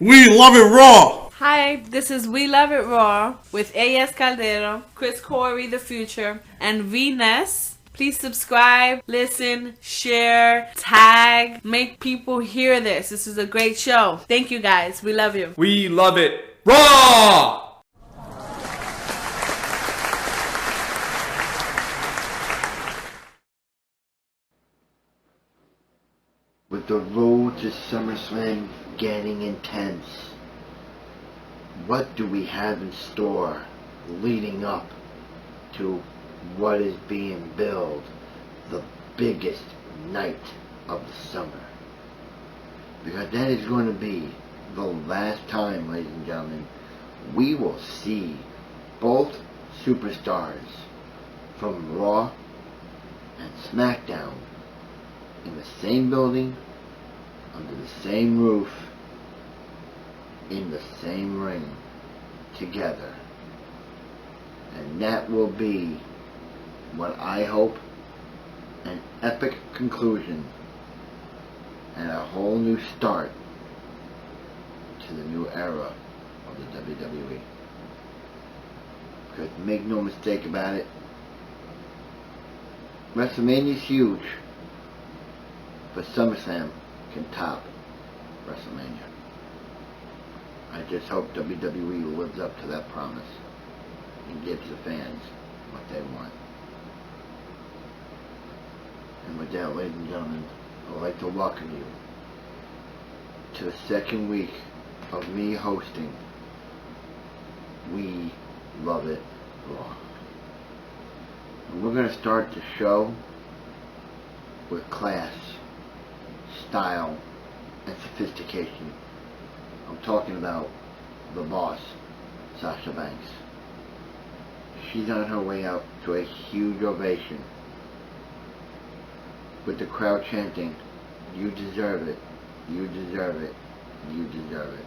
We love it raw. Hi, this is We Love It Raw with A.S. Caldero, Chris Corey, The Future, and V-Ness. Please subscribe, listen, share, tag, make people hear this. This is a great show. Thank you guys. We love you. We love it raw! With the road to SummerSlam getting intense, what do we have in store leading up to what is being billed the biggest night of the summer? Because that is going to be the last time, ladies and gentlemen, we will see both superstars from Raw and SmackDown in the same building, under the same roof, in the same ring, together. And that will be, what I hope, an epic conclusion and a whole new start to the new era of the WWE. Because make no mistake about it, WrestleMania is huge, but SummerSlam can top WrestleMania. I just hope WWE lives up to that promise and gives the fans what they want. And with that, ladies and gentlemen, I would like to welcome you to the second week of me hosting We Love It Raw. And we're going to start the show with class, style, and sophistication. I'm talking about the boss, Sasha Banks. She's on her way out to a huge ovation, with the crowd chanting, "You deserve it, you deserve it, you deserve it."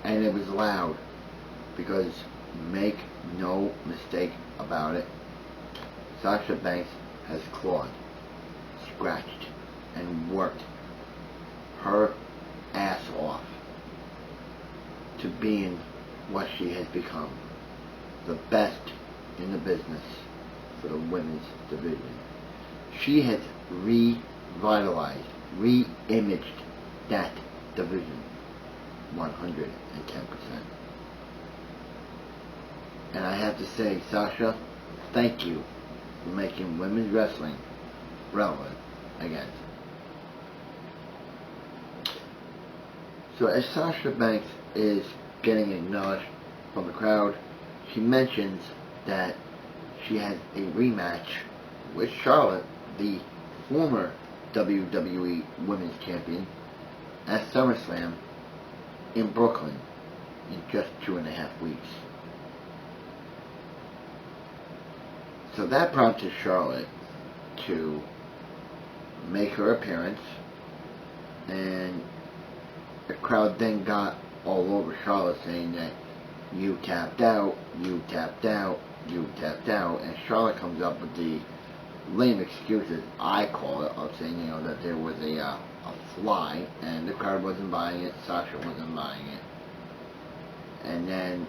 And it was loud, because make no mistake about it, Sasha Banks has clawed, scratched, and worked her ass off to being what she has become, the best in the business for the women's division. She has revitalized, re-imaged that division 110%. And I have to say, Sasha, thank you for making women's wrestling relevant again. So as Sasha Banks is getting acknowledged from the crowd, she mentions that she has a rematch with Charlotte, the former WWE Women's Champion, at SummerSlam in Brooklyn in just 2.5 weeks. So that prompted Charlotte to make her appearance, and the crowd then got all over Charlotte saying that you tapped out, you tapped out, you tapped out, and Charlotte comes up with the lame excuses, I call it, of saying, that there was a fly, and the crowd wasn't buying it, Sasha wasn't buying it. And then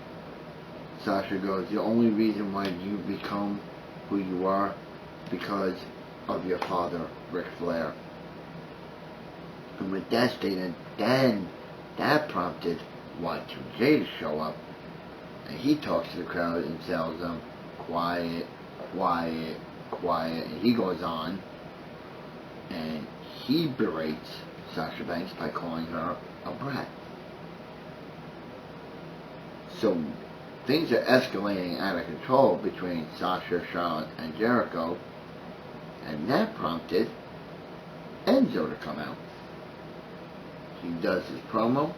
Sasha goes, the only reason why you become who you are because of your father, Ric Flair. And with that statement, then that prompted Y2J to show up, and he talks to the crowd and tells them, quiet, quiet, quiet, and he goes on, and he berates Sasha Banks by calling her a brat. So things are escalating out of control between Sasha, Charlotte, and Jericho, and that prompted Enzo to come out. He does his promo,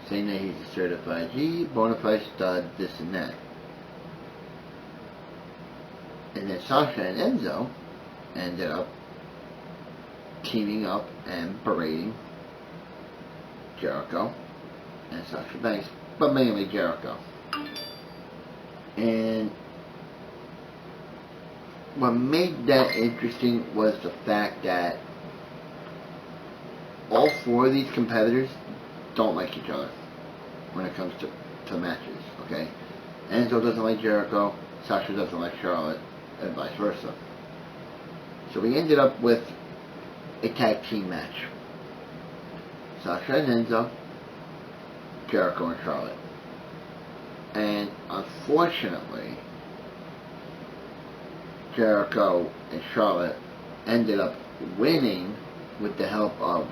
saying that he's a certified G, bona fide stud, this and that. And then Sasha and Enzo ended up teaming up and berating Jericho and Sasha Banks, but mainly Jericho. And what made that interesting was the fact that all four of these competitors don't like each other when it comes to matches, okay? Enzo doesn't like Jericho, Sasha doesn't like Charlotte, and vice versa. So we ended up with a tag team match. Sasha and Enzo, Jericho and Charlotte. And unfortunately, Jericho and Charlotte ended up winning with the help of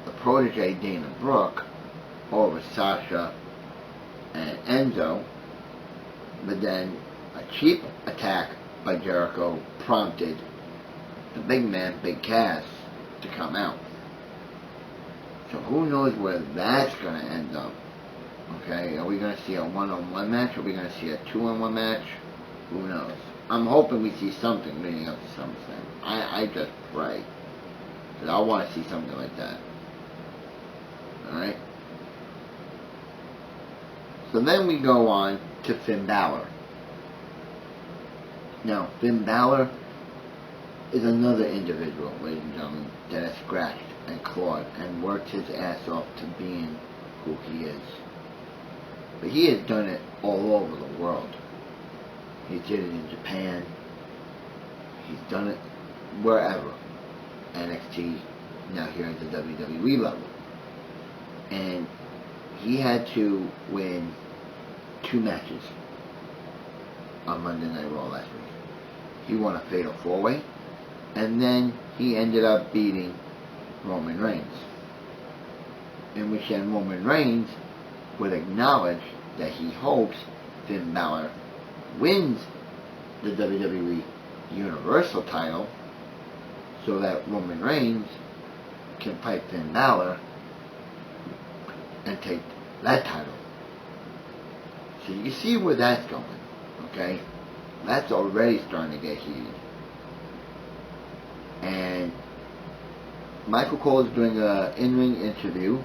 the protege Dana Brooke over Sasha and Enzo, but then a cheap attack by Jericho prompted the big man, Big Cass, to come out. So who knows where that's going to end up? Okay, are we going to see a one-on-one match? Are we going to see a two-on-one match? Who knows? I'm hoping we see something leading up to SummerSlam. I just pray. Because I want to see something like that. Alright? So then we go on to Finn Balor. Now, Finn Balor is another individual, ladies and gentlemen, that has scratched and clawed and worked his ass off to being who he is. But he has done it all over the world. He did it in Japan. He's done it wherever. NXT, now here at the WWE level. And he had to win 2 matches on Monday Night Raw last week. He won a fatal 4-way, and then he ended up beating Roman Reigns. In which then Roman Reigns would acknowledge that he hopes Finn Balor wins the WWE Universal title so that Roman Reigns can fight Finn Balor and take that title. So you see where that's going, okay? That's already starting to get heated. And Michael Cole is doing an in-ring interview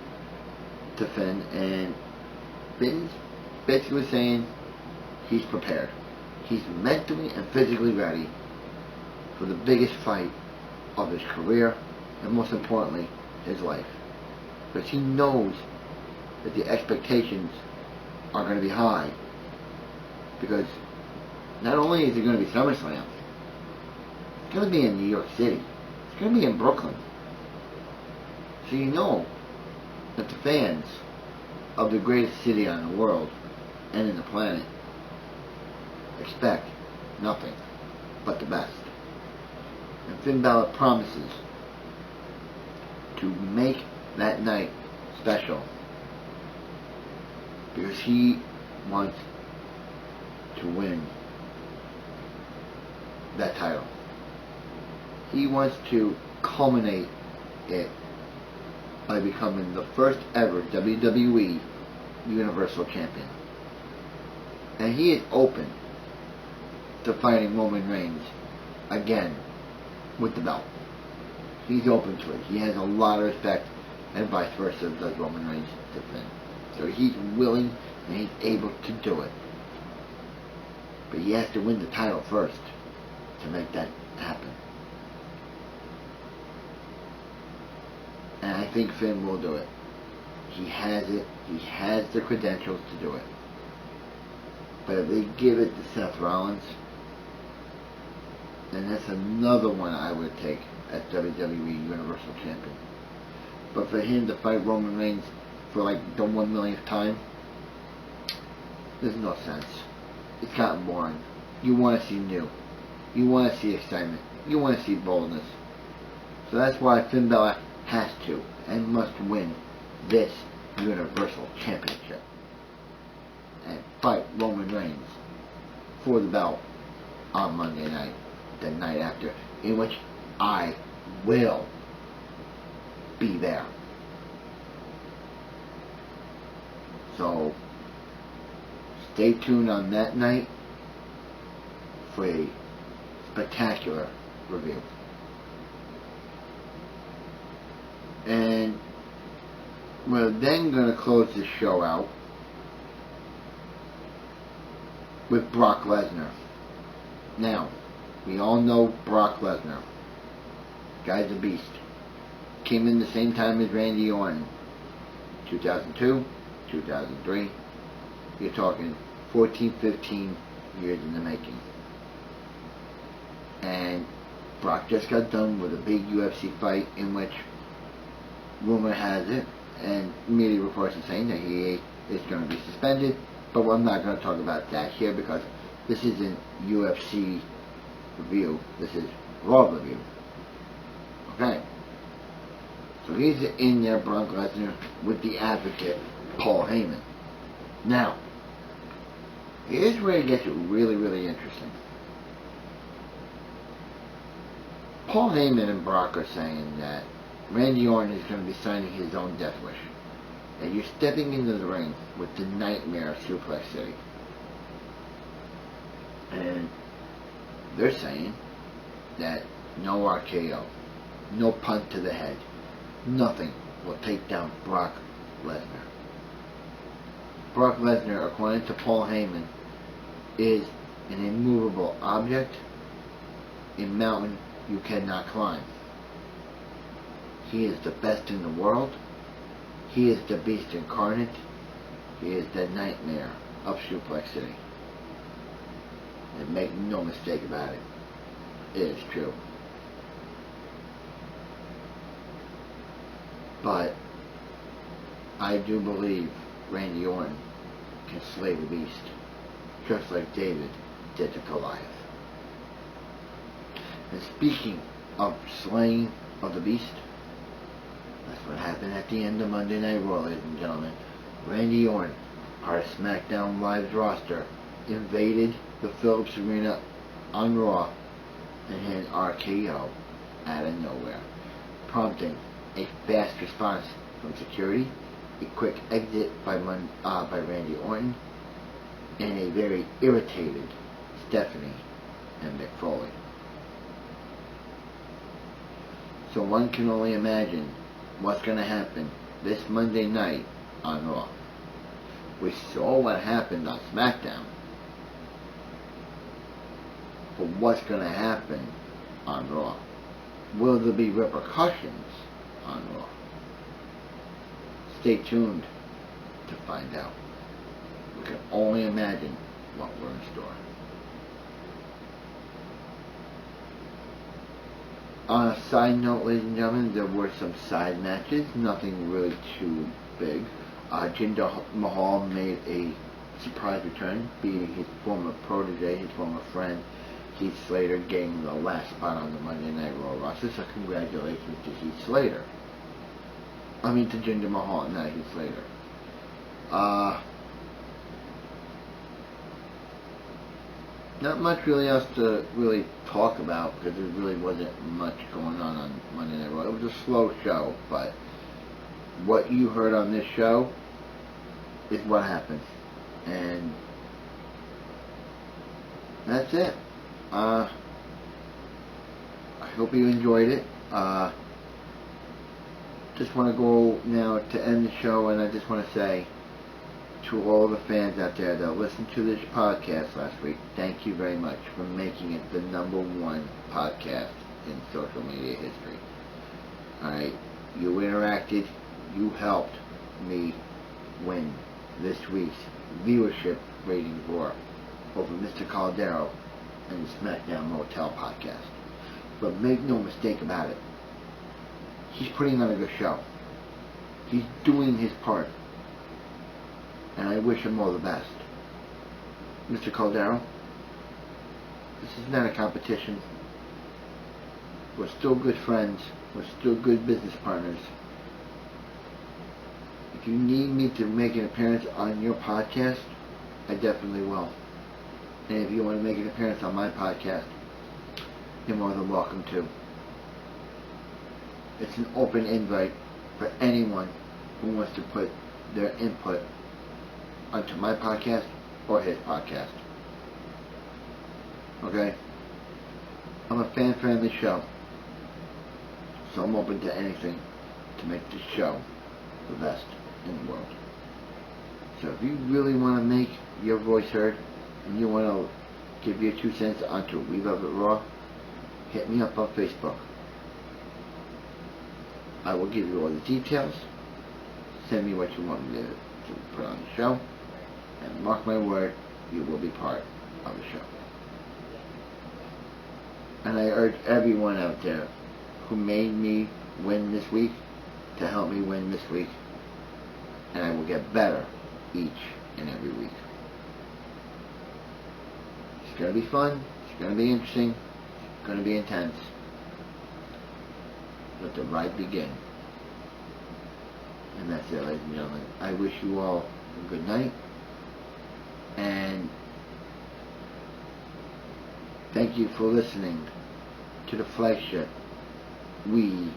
to Finn, and Finn's basically saying he's prepared. He's mentally and physically ready for the biggest fight of his career, and most importantly, his life. Because he knows that the expectations are going to be high. Because not only is it going to be SummerSlam, it's going to be in New York City. It's going to be in Brooklyn. So you know that the fans of the greatest city on the world and in the planet expect nothing but the best. And Finn Balor promises to make that night special because he wants to win that title. He wants to culminate it by becoming the first ever WWE Universal Champion. And he is open to fighting Roman Reigns again with the belt. He's open to it. He has a lot of respect, and vice versa does Roman Reigns to Finn. So he's willing and he's able to do it. But he has to win the title first to make that happen. And I think Finn will do it. He has it. He has the credentials to do it. But if they give it to Seth Rollins, then that's another one I would take as WWE Universal Champion. But for him to fight Roman Reigns for like the 1 millionth time, there's no sense. It's gotten boring. You want to see new. You want to see excitement. You want to see boldness. So that's why Finn Balor has to and must win this Universal Championship and fight Roman Reigns for the belt on Monday night, the night after, in which I will be there. So stay tuned on that night for a spectacular review. And we're then going to close this show out with Brock Lesnar. Now, we all know Brock Lesnar. Guy's a beast. Came in the same time as Randy Orton. 2002, 2003. You're talking 14, 15 years in the making. And Brock just got done with a big UFC fight in which rumor has it, and media reports are saying that he is going to be suspended, but I'm not going to talk about that here because this isn't UFC review, this is Raw review. Okay. So he's in there, Brock Lesnar, with the advocate, Paul Heyman. Now, here's where it gets really, really interesting. Paul Heyman and Brock are saying that Randy Orton is going to be signing his own death wish. And you're stepping into the ring with the nightmare of Suplex City. And they're saying that no RKO, no punt to the head, nothing will take down Brock Lesnar. Brock Lesnar, according to Paul Heyman, is an immovable object, a mountain you cannot climb. He is the best in the world. He is the beast incarnate. He is the nightmare of Suplex City. And make no mistake about it, it is true. But I do believe Randy Orton can slay the beast, just like David did to Goliath. And speaking of slaying of the beast, that's what happened at the end of Monday Night Raw, ladies and gentlemen. Randy Orton, our SmackDown Live roster, invaded the Phillips Arena on Raw and had an RKO out of nowhere, prompting a fast response from security, a quick exit by Randy Orton, and a very irritated Stephanie and Mick Foley. So one can only imagine what's going to happen this Monday night on Raw. We saw what happened on SmackDown. But what's going to happen on Raw? Will there be repercussions on Raw? Stay tuned to find out. We can only imagine what we're in store. On a side note, ladies and gentlemen, there were some side matches, nothing really too big. Jinder Mahal made a surprise return, beating his former protege, his former friend, Heath Slater, getting the last spot on the Monday Night Raw roster. So congratulations to Heath Slater. I mean to Jinder Mahal, not Heath Slater. Not much really else to really talk about because there really wasn't much going on Monday Night Raw. It was a slow show, but what you heard on this show is what happened. And that's it. I hope you enjoyed it. Just want to go now to end the show, and I just want to say to all the fans out there that listened to this podcast last week, thank you very much for making it the #1 podcast in social media history. Alright, you interacted, you helped me win this week's viewership rating war over Mr. Caldero and the SmackDown Motel podcast. But make no mistake about it, he's putting on a good show. He's doing his part. And I wish him all the best. Mr. Caldero, this is not a competition. We're still good friends. We're still good business partners. If you need me to make an appearance on your podcast, I definitely will. And if you want to make an appearance on my podcast, you're more than welcome to. It's an open invite for anyone who wants to put their input onto my podcast or his podcast. Okay? I'm a fan-friendly show, so I'm open to anything to make this show the best in the world. So if you really want to make your voice heard and you want to give your 2 cents onto We Love It Raw, hit me up on Facebook. I will give you all the details. Send me what you want me to put on the show. And mark my word, you will be part of the show. And I urge everyone out there who made me win this week to help me win this week. And I will get better each and every week. It's going to be fun. It's going to be interesting. It's going to be intense. Let the ride begin. And that's it, ladies and gentlemen. I wish you all a good night. And thank you for listening to the flagship. We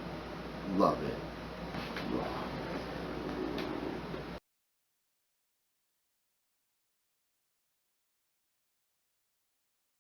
love it.